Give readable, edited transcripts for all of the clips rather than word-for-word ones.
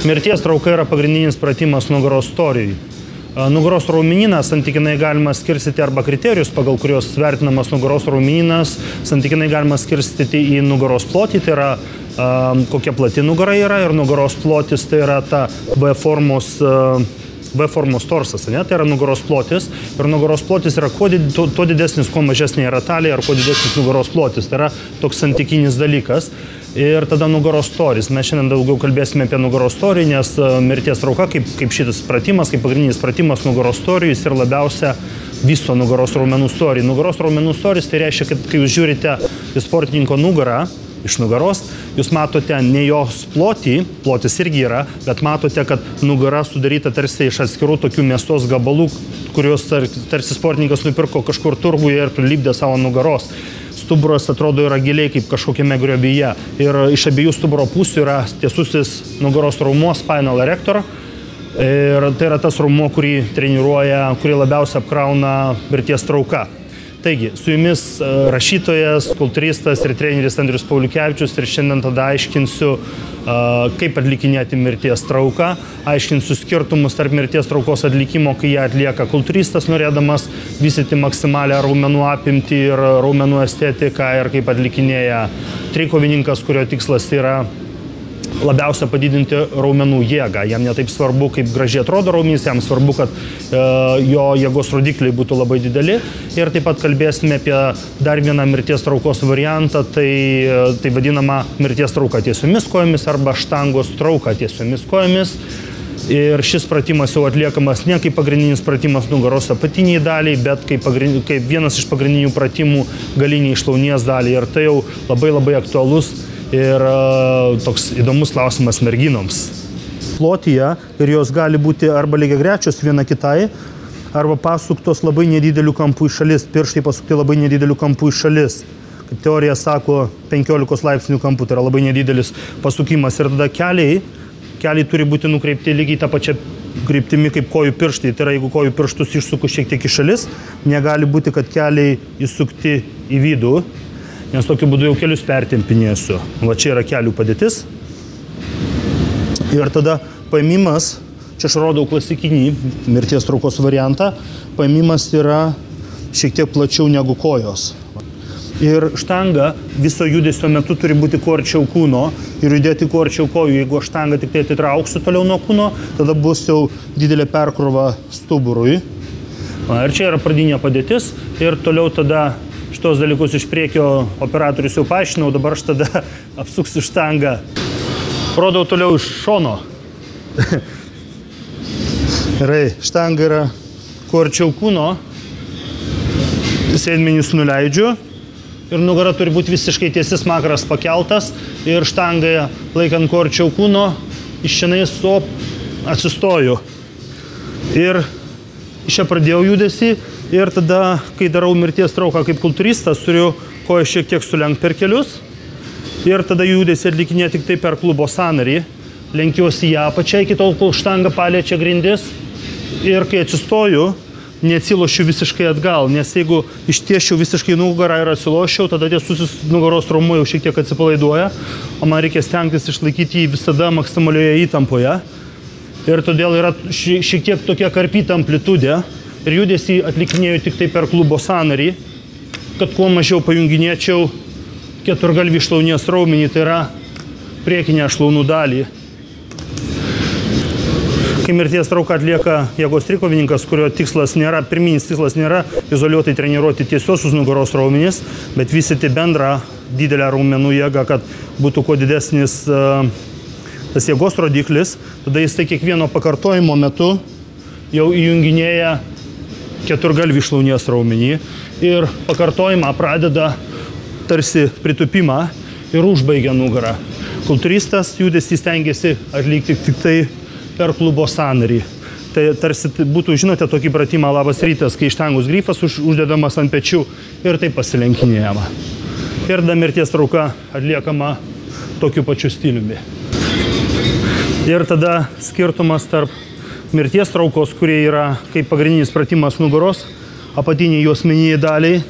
Mirties trauka yra pagrindinis pratimas nugaros storijui. Nugaros raumenyną santykinai galima skirstyti arba kriterijus, pagal kurios vertinamas nugaros raumenynas, santykinai galima skirstyti į nugaros plotį, tai yra kokia plati nugara yra, ir nugaros plotis tai yra ta V formos torsas, ne? Tai yra nugaros plotis, ir nugaros plotis yra tuo didesnis, kuo mažesnė yra talija, ar kuo didesnis nugaros plotis, tai yra toks santykinis dalykas. Ir tada nugaros storis. Mes šiandien daugiau kalbėsime apie nugaros storį, nes mirties trauka, kaip šitas pratimas, kaip pagrindinis pratimas nugaros storijui, jis ir labiausia vysto nugaros raumenų storį. Nugaros raumenų storis tai reiškia, kad kai jūs žiūrite į sportininko nugarą iš nugaros, jūs matote ne jos plotį, plotis irgi yra, bet matote, kad nugara sudaryta tarsi iš atskirų tokių mėsos gabalų, kuriuos tarsi sportininkas nupirko kažkur turguje ir prilipdė savo nugaros. Stuburas atrodo yra giliai kaip kažkokiame griobyje. Ir iš abiejų stuburo pusių yra tiesusis nugaros raumuo spinal erector. Ir tai yra tas raumuo, kurį treniruoja, kurį labiausiai apkrauna mirties trauka. Taigi, su jumis rašytojas, kultūristas ir treneris Andrius Pauliukevičius, ir šiandien tada aiškinsiu, kaip atlikinėti mirties trauką, aiškinsiu skirtumus tarp mirties traukos atlikimo, kai ją atlieka kultūristas, norėdamas vystyti maksimalią raumenų apimtį ir raumenų estetiką, ir kaip atlikinėja trikovininkas, kurio tikslas yra labiausia padidinti raumenų jėgą. Jam netaip svarbu, kaip gražiai atrodo raumenys, jam svarbu, kad jo jėgos rodikliai būtų labai dideli. Ir taip pat kalbėsime apie dar vieną mirties traukos variantą, tai vadinama mirties trauka tiesiomis kojomis arba štangos trauka tiesiomis kojomis. Ir šis pratimas jau atliekamas ne kaip pagrindinis pratimas nugaros apatiniai daliai, bet kaip vienas iš pagrindinių pratimų galiniai šlaunies daliai. Ir tai jau labai aktualus ir toks įdomus klausimas merginoms. Plotyje ir jos gali būti arba lygiagrečios viena kitai, arba pasuktos labai nedidelių kampų į šalis, pirštai pasukti labai nedidelių kampų į šalis. Kaip teorija sako, 15 laipsnių kampų, tai yra labai nedidelis pasukimas. Ir tada keliai turi būti nukreipti lygiai tą pačią kryptimi kaip kojų pirštai. Tai yra, jeigu kojų pirštus išsuku šiek tiek į šalis, negali būti, kad keliai įsukti į vidų, nes tokiu būdu jau kelius pertempinėsiu. Va čia yra kelių padėtis. Ir tada paėmimas, čia aš rodau klasikinį mirties traukos variantą, paėmimas yra šiek tiek plačiau negu kojos. Ir štanga viso judesio metu turi būti kuo arčiau kūno ir judėti kuo arčiau kojų. Jeigu aš štangą tik tai atitrauksiu toliau nuo kūno, tada bus jau didelė perkrova stuburui. Ir čia yra pradinė padėtis ir toliau tada šitos dalykus iš priekio operatorius jau paaiškinau, dabar aš tada apsuksiu štangą. Rodau toliau iš šono. Gerai, štanga yra kuo arčiau kūno, sėdmenis nuleidžiu ir nugara turi būti visiškai tiesi, smakras pakeltas ir štangą laikant kuo arčiau kūno, iš šiandien atsistoju. Ir iš čia pradėjau judesį. Ir tada, kai darau mirties trauką kaip kultūristas, turiu koją šiek tiek sulenkt per kelius. Ir tada judesį atlikinė tik tai per klubo sąnarį. Lenkiuosi ją apačią iki tol, kol štanga paliečia grindis. Ir kai atsistoju, neatsilošiu visiškai atgal, nes jeigu ištiešiau visiškai nugarą ir atsilošiau, tada tiesusis nugaros raumuo jau šiek tiek atsipalaiduoja, o man reikia stengtis išlaikyti jį visada maksimalioje įtampoje. Ir todėl yra šiek tiek tokia karpyta amplitudė. Ir judesį atlikinėjau tik tai per klubo sąnarį, kad kuo mažiau pajunginėčiau keturgalvį šlaunies raumenį, tai yra priekinę šlaunų dalį. Kai mirties trauką atlieka jėgos trikovininkas, kurio pirminis tikslas nėra izoliuotai treniruoti tiesiosius nugaros raumenys, bet vystyti bendrą didelę raumenų jėgą, kad būtų kuo didesnis tas jėgos rodiklis, tada jis tai kiekvieno pakartojimo metu jau įjunginėja keturgalvį šlaunies raumenį ir pakartojimą pradeda tarsi pritupimą ir užbaigia nugarą. Kultūristas judesį stengiasi atlikti tik tai per klubo sąnarį. Tai tarsi būtų, žinote, tokį pratimą labas rytas, kai štangos grifas uždedamas ant pečių ir taip pasilenkinėjama. Ir tada mirties trauka atliekama tokiu pačiu stiliumi. Ir tada skirtumas tarp mirties traukos, kurie yra kaip pagrindinis pratimas nugaros, apatiniai juosmeniniai daliai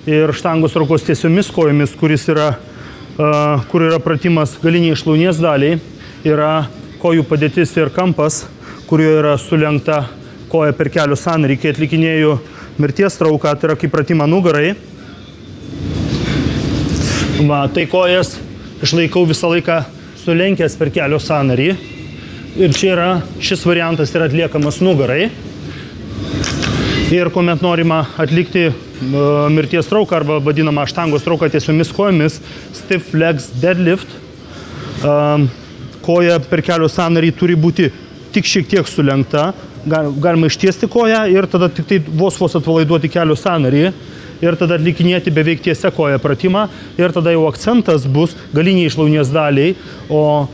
ir štangos traukos tiesiomis kojomis, kur yra pratimas galiniai šlaunies daliai, yra kojų padėtis ir kampas, kurioje yra sulenkta koja per kelių sąnarį, kai atlikinėjau mirties trauką, tai yra kaip pratimą nugarai. Tai kojas išlaikau visą laiką sulenkęs per kelių sąnarį. Ir čia yra, šis variantas yra atliekamas nugarai. Ir kuomet norima atlikti mirties trauką arba vadinamą štangos trauką tiesiomis kojomis, stiff legs deadlift, koja per kelių sąnarį turi būti tik šiek tiek sulenkta. Galima ištiesti koją ir tada tik tai vos atpalaiduoti kelių sąnarį ir tada atlikinėti beveik tiesia koja pratimą ir tada jau akcentas bus galiniai šlaunies daliai, o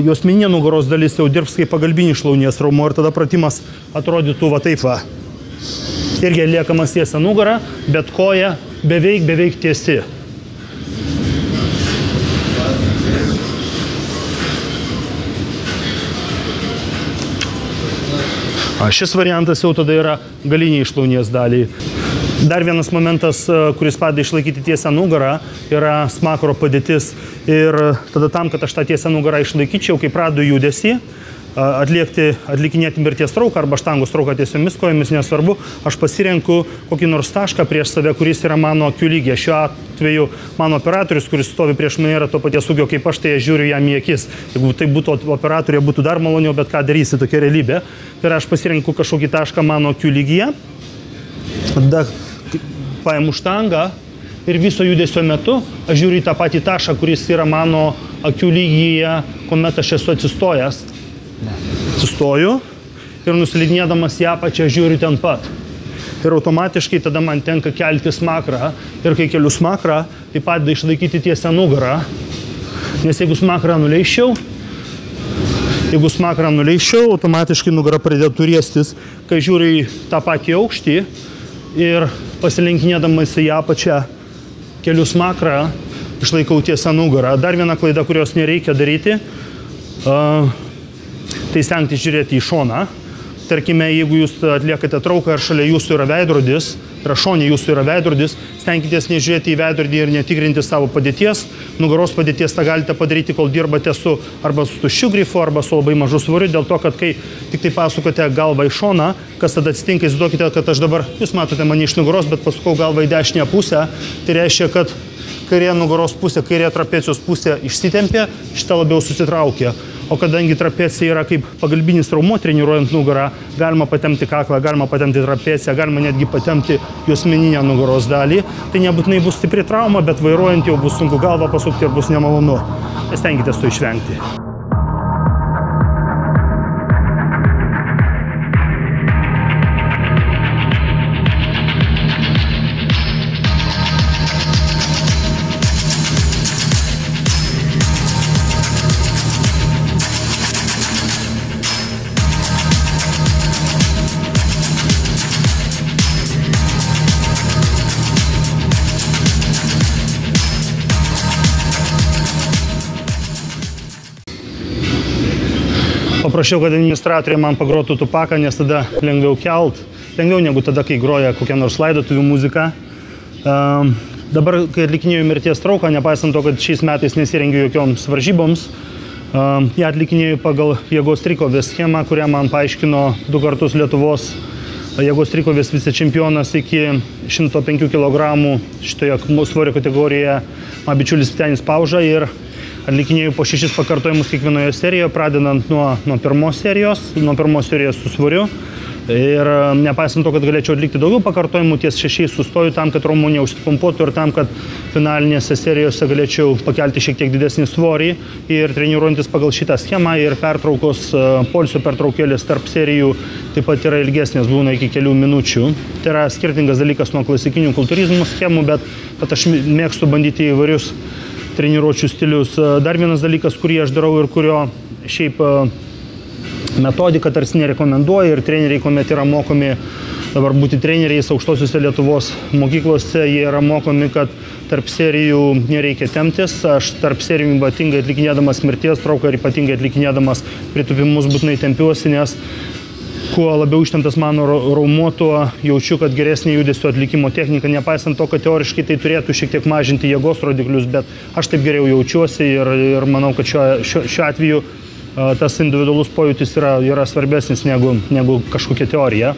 juosmeninė nugaros dalis jau dirbs kaip pagalbinis šlaunies raumuo ir tada pratimas atrodytų va taip va. Irgi atliekamas tiesia nugara, bet koja beveik tiesi. Šis variantas jau tada yra galiniai šlaunies daliai. Dar vienas momentas, kuris padeda išlaikyti tiesią nugarą, yra smakro padėtis. Ir tada tam, kad aš tą tiesią nugarą išlaikyčiau, kai pradedu judesį, atlikinėti mirties trauką arba štangos trauką tiesiomis kojomis, nesvarbu, aš pasirenku kokį nors tašką prieš save, kuris yra mano akių lygyje. Šiuo atveju mano operatorius, kuris stovi prieš mane, yra to paties ūgio kaip aš, tai aš žiūriu jam į akis. Jeigu tai būtų operatorė, būtų dar maloniau, bet ką darysi, tokia realybė. Tai aš pasirenku kažkokį tašką mano akių lygyje, tada paimu štangą ir viso judesio metu aš žiūriu į tą patį tašką, kuris yra mano akių lygyje, kuomet aš esu atsistojęs. Atsistoju ir nusileidinėdamas į apačią žiūriu ten pat. Ir automatiškai tada man tenka kelti smakrą. Ir kai keliu smakrą, tai padeda išlaikyti tiesią nugarą. Nes jeigu smakrą nuleisčiau, automatiškai nugara pradėtų riestis, kai žiūriu į tą patį aukštį ir pasilenkinėdamas į apačią keliu smakrą, išlaikau tiesią nugarą. Dar viena klaida, kurios nereikia daryti, tai stengtis žiūrėti į šoną. Tarkime, jeigu jūs atliekate trauką ir šalia jūsų yra veidrodis, ir šone jūsų yra veidrodis, stenkitės nežiūrėti į veidrodį ir netikrinti savo padėties. Nugaros padėties tą galite padaryti, kol dirbate su arba su tuščiu grifu, arba su labai mažu svoriu, dėl to, kad kai tik tai pasukote galvą į šoną, kas tada atsitinka, įsivaizduokite, kad aš dabar, jūs matote mane iš nugaros, bet pasukau galvą į dešinę pusę, tai reiškia, kad kairė nugaros pusė, kairė trapecijos pusė išsitempė, šitą labiau susitraukė. O kadangi trapecija yra kaip pagalbinis raumuo treniruojant nugarą, galima patempti kaklą, galima patempti trapeciją, galima netgi patempti juosmeninę nugaros dalį. Tai nebūtinai bus stipri trauma, bet vairuojant jau bus sunku galvą pasukti ir bus nemalonu. Stenkitės to išvengti. Paprašiau, kad administratoriai man pagrotų tupaką, nes tada lengviau kelt. Lengviau negu tada, kai groja kokią nors laidotuvių muziką. Dabar, kai atlikinėjau mirties trauką, nepaisant to, kad šiais metais nesirengiu jokioms varžyboms, ją atlikinėjau pagal jėgos trikovės schemą, kurią man paaiškino 2 kartus Lietuvos jėgos trikovės vicečempionas iki 105 kg šitoje svorio kategorijoje mano bičiulis Vytenis Pauža ir atlikinėjau po 6 pakartojimus kiekvienoje serijoje, pradedant nuo pirmos serijos su svoriu. Ir nepaisant to, kad galėčiau atlikti daugiau pakartojimų, ties 6 sustoju tam, kad raumuo neužsipumpuotų ir tam, kad finalinėse serijose galėčiau pakelti šiek tiek didesnį svorį ir treniruojantis pagal šitą schemą ir pertraukos, poilsio pertraukėlės tarp serijų taip pat yra ilgesnės, būna iki kelių minučių. Tai yra skirtingas dalykas nuo klasikinių kultūrizmo schemų, bet aš mėgstu bandyti įvairius treniruočių stilius. Dar vienas dalykas, kurį aš darau ir kurio šiaip metodika tarsi nerekomenduoja ir treneriai, kuomet yra mokomi dabar būti treneriais aukštosiuose Lietuvos mokyklose, jie yra mokomi, kad tarp serijų nereikia temptis. Aš tarp serijų ypatingai atlikinėdamas mirties trauką ir ypatingai atlikinėdamas pritupimus būtinai tempiuosi, nes kuo labiau ištemptas mano raumuo, tuo jaučiu, kad geresnė judesio atlikimo technika, nepaisant to, kad teoriškai tai turėtų šiek tiek mažinti jėgos rodiklius, bet aš taip geriau jaučiuosi ir manau, kad šiuo atveju tas individualus pojūtis yra svarbesnis negu kažkokia teorija.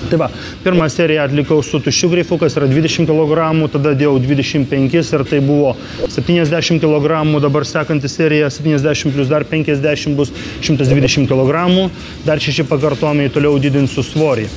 Tai va, pirmą seriją atlikau su tuščiu greifu, kas yra 20 kg, tada dėjau 25 ir tai buvo 70 kg, dabar sekanti serija 70 plus dar 50 bus 120 kg, dar 6 pakartojimai, toliau didinsiu svorį.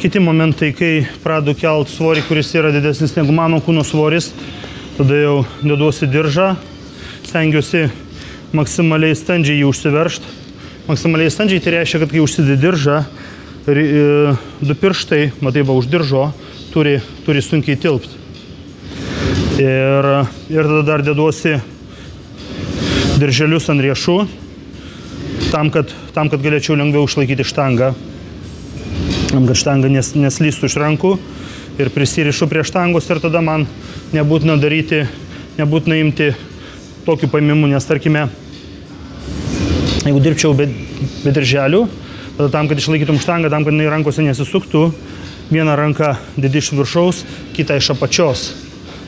Kiti momentai, kai pradedu kelt svorį, kuris yra didesnis negu mano kūno svoris, tada jau deduosi diržą, stengiuosi maksimaliai standžiai jį užsiveržti. Maksimaliai standžiai tai reiškia, kad kai užsidedi diržą, du pirštai, matai, už diržo, turi sunkiai tilpti. Ir tada dar deduosi dirželius ant riešų, tam, kad galėčiau lengviau išlaikyti štangą. Kad štanga neslystų iš rankų ir prisirišu prie štangos ir tada man nebūtina imti tokių paėmimų, nes tarkime, jeigu dirbčiau be dirželių, tada tam, kad išlaikytum štangą, tam, kad jinai rankose nesisuktų, vieną ranką dedi iš viršaus, kitą iš apačios.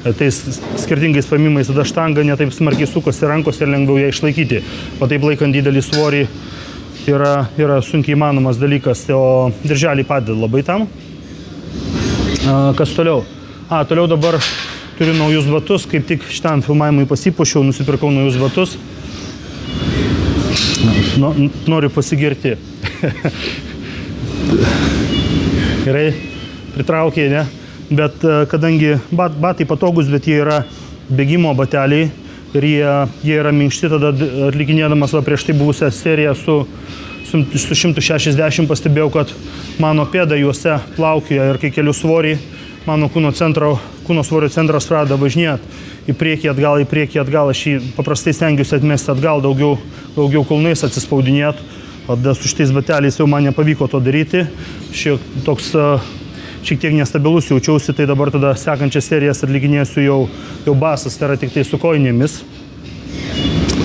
Tai skirtingais paėmimais tada štanga netaip smarkiai sukosi rankose ir lengviau ją išlaikyti. O taip laikant didelį svorį yra sunkiai įmanomas dalykas, o dirželiai padeda labai tam. Kas toliau? Toliau dabar turiu naujus batus, kaip tik šitam filmavimui pasipuošiau, nusipirkau naujus batus. Noriu pasigirti. Gerai, pritraukė, ne? Bet kadangi batai patogus, bet jie yra bėgimo bateliai ir jie yra minkšti, tada atlikinėdamas prieš tai buvusią seriją su 160 pastebėjau, kad mano pėda juose plaukioja ir kai keliu svorį, mano kūno svorio centras pradeda važinėti į priekį atgal, aš jį paprastai stengiuosi atmesti atgal, daugiau kulnais atsispaudinėti, o su šitais bateliais jau man nepavyko to daryti, šiek tiek nestabilus jaučiausi, tai dabar tada sekančias serijas atlikinėsiu jau basas, tai yra tik tai su kojinėmis.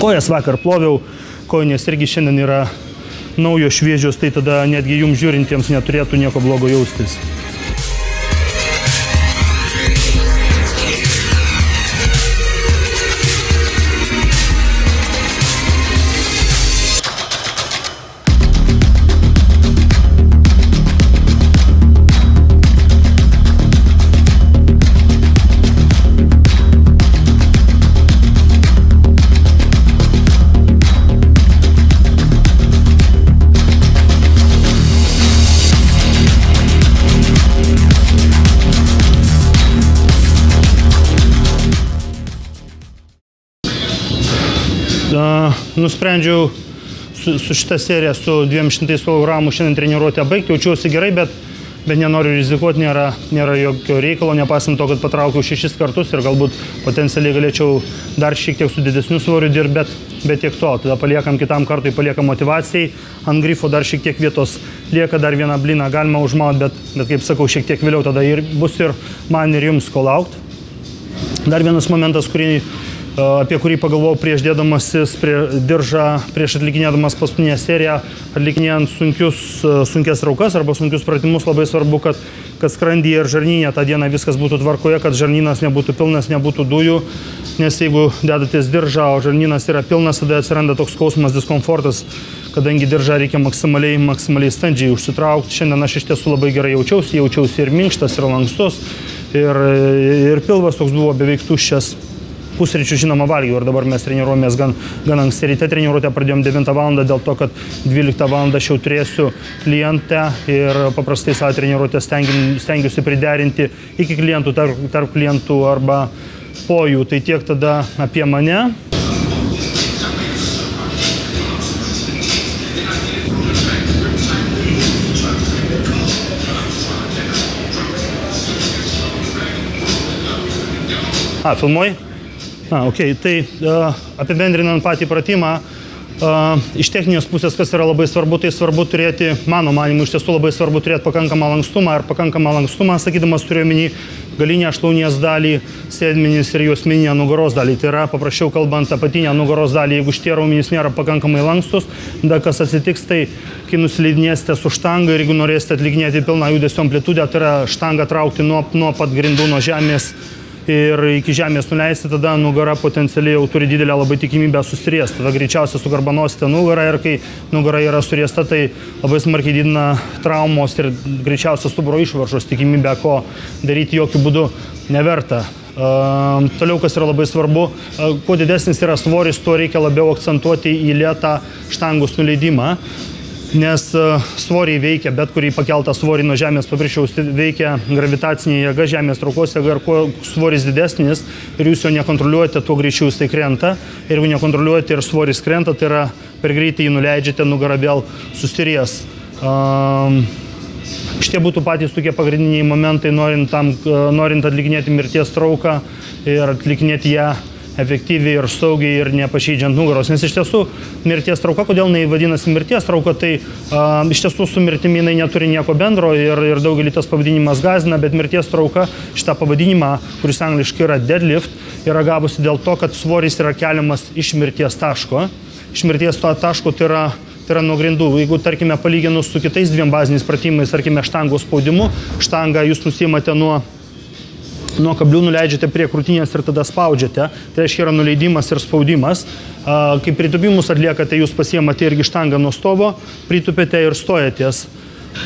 Kojas vakar ploviau, kojinės irgi šiandien yra naujos šviežios, tai tada netgi jums žiūrintiems neturėtų nieko blogo jaustis. Nusprendžiau su šitą seriją su 200 kg šiandien treniruotę baigti, jaučiuosi gerai, bet nenoriu rizikuoti, nėra jokio reikalo, nepasant to, kad patraukiau 6 kartus ir galbūt potencialiai galėčiau dar šiek tiek su didesniu svoriu dirbti, bet tiek to. Tada paliekam kitam kartui, paliekam motivacijai, ant grifo dar šiek tiek vietos lieka, dar vieną blyną galima užmauti, bet kaip sakau, šiek tiek vėliau tada bus ir man ir jums ko laukti. Dar vienas momentas, kurį apie kurį pagalvojau prieš dėdamasis diržą, prieš atlikinėdamas paskutinę seriją, atlikinėjant sunkias traukas arba sunkius pratimus. Labai svarbu, kad skrandyje ir žarnyne tą dieną viskas būtų tvarkoje, kad žarnynas nebūtų pilnas, nebūtų dujų, nes jeigu dedatės diržą, o žarnynas yra pilnas, tada atsiranda toks skausmas, diskomfortas, kadangi diržą reikia maksimaliai standžiai užsitraukti. Šiandien aš iš tiesų labai gerai jaučiausi ir minkštas, ir lankstus, ir pilvas toks buvo beveik tuščias. Pusryčių žinoma valgiau ir dabar mes treniruojamės gan anksti ryte. Treniruotę pradėjom 9 val. Dėl to, kad 12 val. Aš jau turėsiu klientę ir paprastai savo treniruotę stengiuosi priderinti iki klientų, tarp klientų arba po jų. Tai tiek tada apie mane. Filmuoji? Okay. Tai apibendrinant patį pratimą, iš techninės pusės, kas yra labai svarbu, tai svarbu turėti, mano manimu, iš tiesų labai svarbu turėti pakankamą lankstumą. Ir pakankamą lankstumą, sakydamas, turiu omeny galinę šlaunies dalį, sėdmenis ir juosmeninę nugaros dalį. Tai yra, paprasčiau kalbant, apatinę nugaros dalį, jeigu šitie raumenys nėra pakankamai lankstus, tada kas atsitiks, tai kai nusileidinėsite su štanga ir jeigu norėsite atlikinėti pilną judesio amplitudę, tai yra štangą traukti nuo pat grindų, nuo žemės ir iki žemės nuleisti, tada nugara potencialiai jau turi didelę labai tikimybę susiriesti. Tada greičiausiai sugarbanosite nugarą ir kai nugara yra suriesta, tai labai smarkiai didina traumos ir greičiausiai stuburo išvaržos tikimybę, ko daryti jokių būdų neverta. Toliau, kas yra labai svarbu, kuo didesnis yra svoris, tuo reikia labiau akcentuoti į lėtą štangos nuleidimą. Nes svoriai veikia, bet kurį pakeltą svorį nuo žemės paviršiaus veikia gravitacinė jėga, žemės traukos jėga, ir kuo svoris didesnis ir jūs jo nekontroliuojate, tuo greičiau jis tai krenta. Ir jeigu nekontroliuojate ir svoris krenta, tai yra per greitai jį nuleidžiate, nugara vėl susiries. Šitie būtų patys tokie pagrindiniai momentai, norint atlikinėti mirties trauką ir atlikinėti ją efektyviai ir saugiai ir nepažeidžiant nugaros. Nes iš tiesų mirties trauka, kodėl jinai vadinasi mirties trauka, tai iš tiesų su mirtimi jinai neturi nieko bendro ir daugelį tas pavadinimas gąsdina, bet mirties trauka, šitą pavadinimą, kuris angliškai yra deadlift, yra gavusi dėl to, kad svoris yra keliamas iš mirties taško. Iš mirties taško tai yra nuo grindų. Jeigu, tarkime, palyginus su kitais dviem baziniais pratimais, tarkime, štangos spaudimu, štangą jūs nusiimate nuo kablių, nuleidžiate prie krūtinės ir tada spaudžiate. Tai reiškia yra nuleidimas ir spaudimas. Kai pritūpimus atliekate, jūs pasiemate irgi štangą nuo stovo, pritūpėte ir stojatės.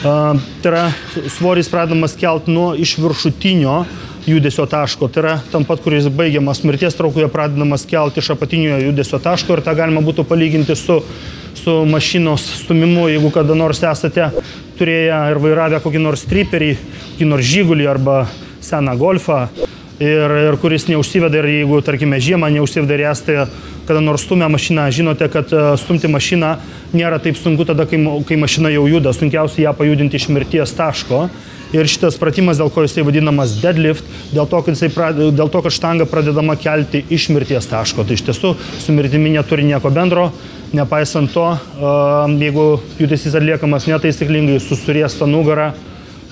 Tai yra svoris pradedamas kelt nuo iš viršutinio judesio taško. Tai yra tam pat, kuris baigiamas mirties traukoje, pradedamas kelt iš apatinio judesio taško ir tą galima būtų palyginti su mašinos stumimu. Jeigu kada nors esate turėję ir vairavę kokį nors triperį, kokį nors žigulį arba seną golfą ir kuris neužsiveda ir jeigu, tarkime, žiemą neužsiveda ir esate kada nors stumia mašiną, žinote, kad stumti mašiną nėra taip sunku tada, kai mašina jau juda. Sunkiausia ją pajudinti iš mirties taško. Ir šitas pratimas, dėl ko jisai vadinamas deadlift, dėl to, kad štanga pradedama kelti iš mirties taško. Tai iš tiesų su mirtimi neturi nieko bendro. Nepaisant to, jeigu judesys atliekamas netaisyklingai, susuriesta nugara,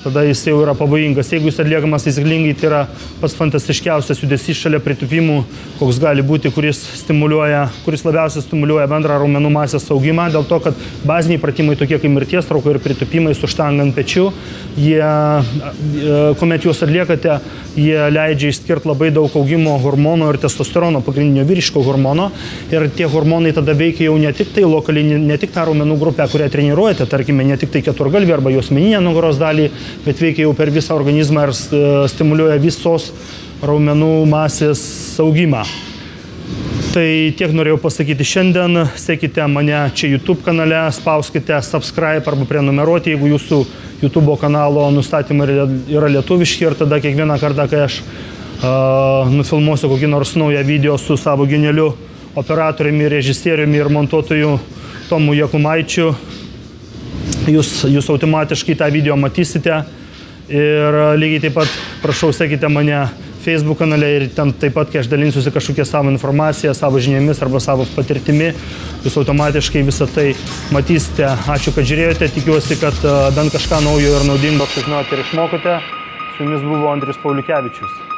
tada jis jau yra pavojingas. Jeigu jis atliekamas taisyklingai, tai yra pats fantastiškiausias judesys šalia pritūpimų, koks gali būti, kuris labiausiai stimuliuoja bendrą raumenų masės augimą, dėl to, kad baziniai pratimai tokie kaip mirties trauka ir pritūpimai su štanga ant pečių, kuomet juos atliekate, jie leidžia išskirti labai daug augimo hormono ir testosterono, pagrindinio vyriško hormono, ir tie hormonai tada veikia jau ne tik tai lokaliai, ne tik tą raumenų grupę, kurią treniruojate, tarkime, ne tik tai keturgalvį arba juosmeninę nugaros dalį, bet veikia jau per visą organizmą ir stimuliuoja visos raumenų masės augimą. Tai tiek norėjau pasakyti šiandien. Sekite mane čia YouTube kanale, spauskite subscribe arba prenumeruoti, jeigu jūsų YouTube kanalo nustatymai yra lietuviški, ir tada kiekvieną kartą, kai aš nufilmuosiu kokį nors naują video su savo genialiu operatoriumi, režisieriumi ir montuotoju Tomu Jakumaičiu, jūs automatiškai tą video matysite. Ir lygiai taip pat prašau, sekite mane Facebook kanale ir ten taip pat, kai aš dalinsiuosi kažkokią savo informaciją, savo žiniomis arba savo patirtimi, jūs automatiškai visą tai matysite. Ačiū, kad žiūrėjote, tikiuosi, kad bent kažką naujo ir naudingo sužinojote ir išmokote. Su jumis buvo Andrius Pauliukevičius.